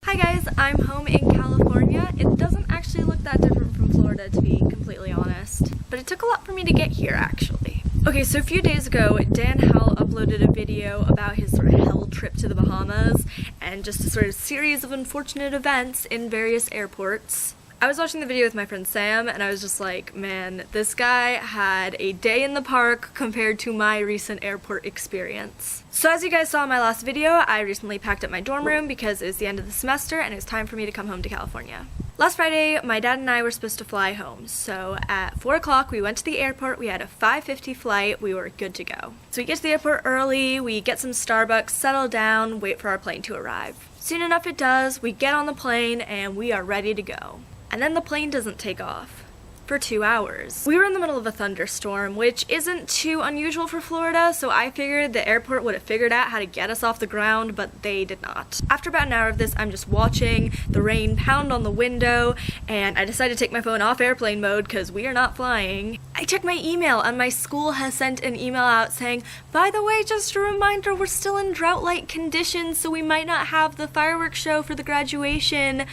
Hi guys, I'm home in California. It doesn't actually look that different from Florida, to be completely honest, but it took a lot for me to get here actually. Okay, so a few days ago, Dan Howell uploaded a video about his sort of hell trip to the Bahamas and just a sort of series of unfortunate events in various airports. I was watching the video with my friend Sam and I was just like, man, this guy had a day in the park compared to my recent airport experience. So as you guys saw in my last video, I recently packed up my dorm room because it was the end of the semester and it was time for me to come home to California. Last Friday, my dad and I were supposed to fly home, so at 4 o'clock we went to the airport, we had a 5:50 flight, we were good to go. So we get to the airport early, we get some Starbucks, settle down, wait for our plane to arrive. Soon enough it does, we get on the plane and we are ready to go. And then the plane doesn't take off for 2 hours. We were in the middle of a thunderstorm, which isn't too unusual for Florida, so I figured the airport would have figured out how to get us off the ground, but they did not. After about an hour of this, I'm just watching the rain pound on the window, and I decided to take my phone off airplane mode because we are not flying. I checked my email, and my school has sent an email out saying, by the way, just a reminder, we're still in drought-like conditions, so we might not have the fireworks show for the graduation.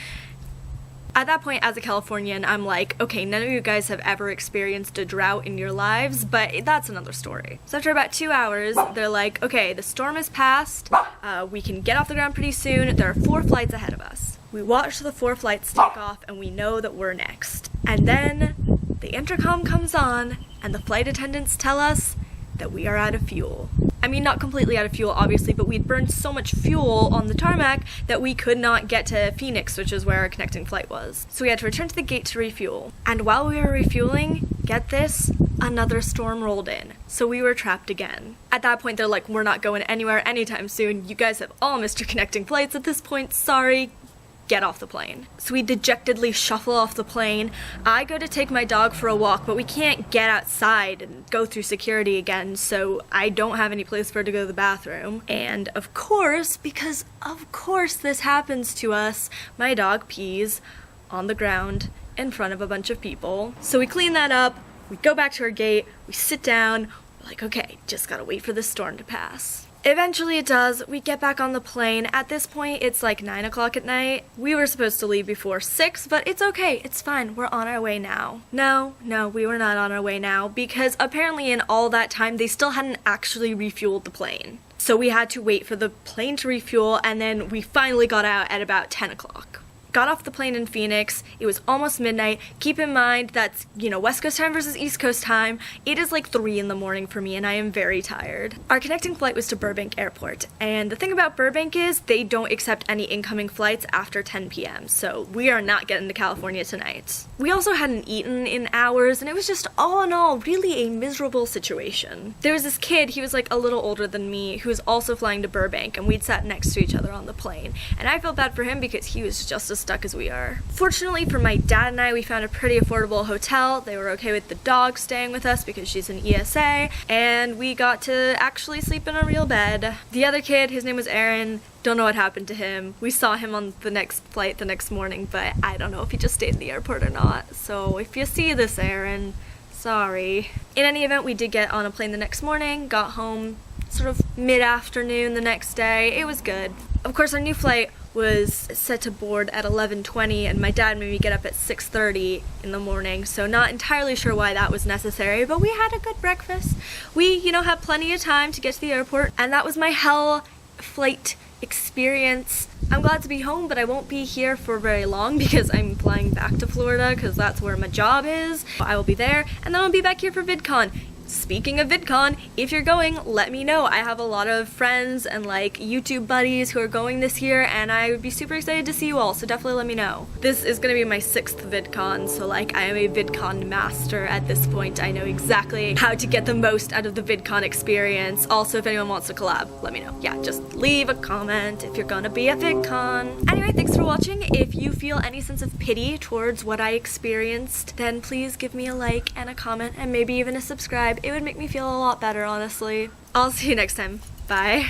At that point, as a Californian, I'm like, okay, none of you guys have ever experienced a drought in your lives, but that's another story. So after about 2 hours, they're like, okay, the storm is past, we can get off the ground pretty soon, there are 4 flights ahead of us. We watch the 4 flights take off, and we know that we're next. And then the intercom comes on, and the flight attendants tell us that we are out of fuel. I mean, not completely out of fuel, obviously, but we'd burned so much fuel on the tarmac that we could not get to Phoenix, which is where our connecting flight was. So we had to return to the gate to refuel. And while we were refueling, get this, another storm rolled in. So we were trapped again. At that point, they're like, we're not going anywhere anytime soon. You guys have all missed your connecting flights at this point. Sorry. Get off the plane. So we dejectedly shuffle off the plane. I go to take my dog for a walk, but we can't get outside and go through security again, so I don't have any place for her to go to the bathroom. And of course, because of course this happens to us, my dog pees on the ground in front of a bunch of people. So we clean that up, we go back to our gate, we sit down, we're like, okay, just gotta wait for this storm to pass. Eventually it does. We get back on the plane. At this point, it's like 9 o'clock at night. We were supposed to leave before 6, but it's okay. It's fine. We're on our way now. No, we were not on our way now because apparently in all that time, they still hadn't actually refueled the plane. So we had to wait for the plane to refuel, and then we finally got out at about 10 o'clock. Got off the plane in Phoenix. It was almost midnight. Keep in mind that's, West Coast time versus East Coast time. It is like 3 in the morning for me and I am very tired. Our connecting flight was to Burbank Airport. And the thing about Burbank is they don't accept any incoming flights after 10 p.m. So we are not getting to California tonight. We also hadn't eaten in hours and it was just all in all really a miserable situation. There was this kid, he was like a little older than me, who was also flying to Burbank and we'd sat next to each other on the plane. And I felt bad for him because he was just as stuck as we are. Fortunately for my dad and I, we found a pretty affordable hotel. They were okay with the dog staying with us because she's an ESA, and we got to actually sleep in a real bed. The other kid, his name was Aaron, don't know what happened to him. We saw him on the next flight the next morning, but I don't know if he just stayed in the airport or not. So if you see this, Aaron, sorry. In any event, we did get on a plane the next morning, got home sort of mid-afternoon the next day. It was good. Of course, our new flight was set to board at 11:20 and my dad made me get up at 6:30 in the morning, so not entirely sure why that was necessary, but we had a good breakfast. We, had plenty of time to get to the airport, and that was my hell flight experience. I'm glad to be home, but I won't be here for very long because I'm flying back to Florida because that's where my job is. I will be there, and then I'll be back here for VidCon. Speaking of VidCon, if you're going, let me know. I have a lot of friends and YouTube buddies who are going this year and I would be super excited to see you all, so definitely let me know. This is gonna be my 6th VidCon, so I am a VidCon master at this point. I know exactly how to get the most out of the VidCon experience. Also, if anyone wants to collab, let me know. Yeah, just leave a comment if you're gonna be at VidCon. Anyway, thanks for watching. If you feel any sense of pity towards what I experienced, then please give me a like and a comment and maybe even a subscribe. It would make me feel a lot better, honestly. I'll see you next time. Bye.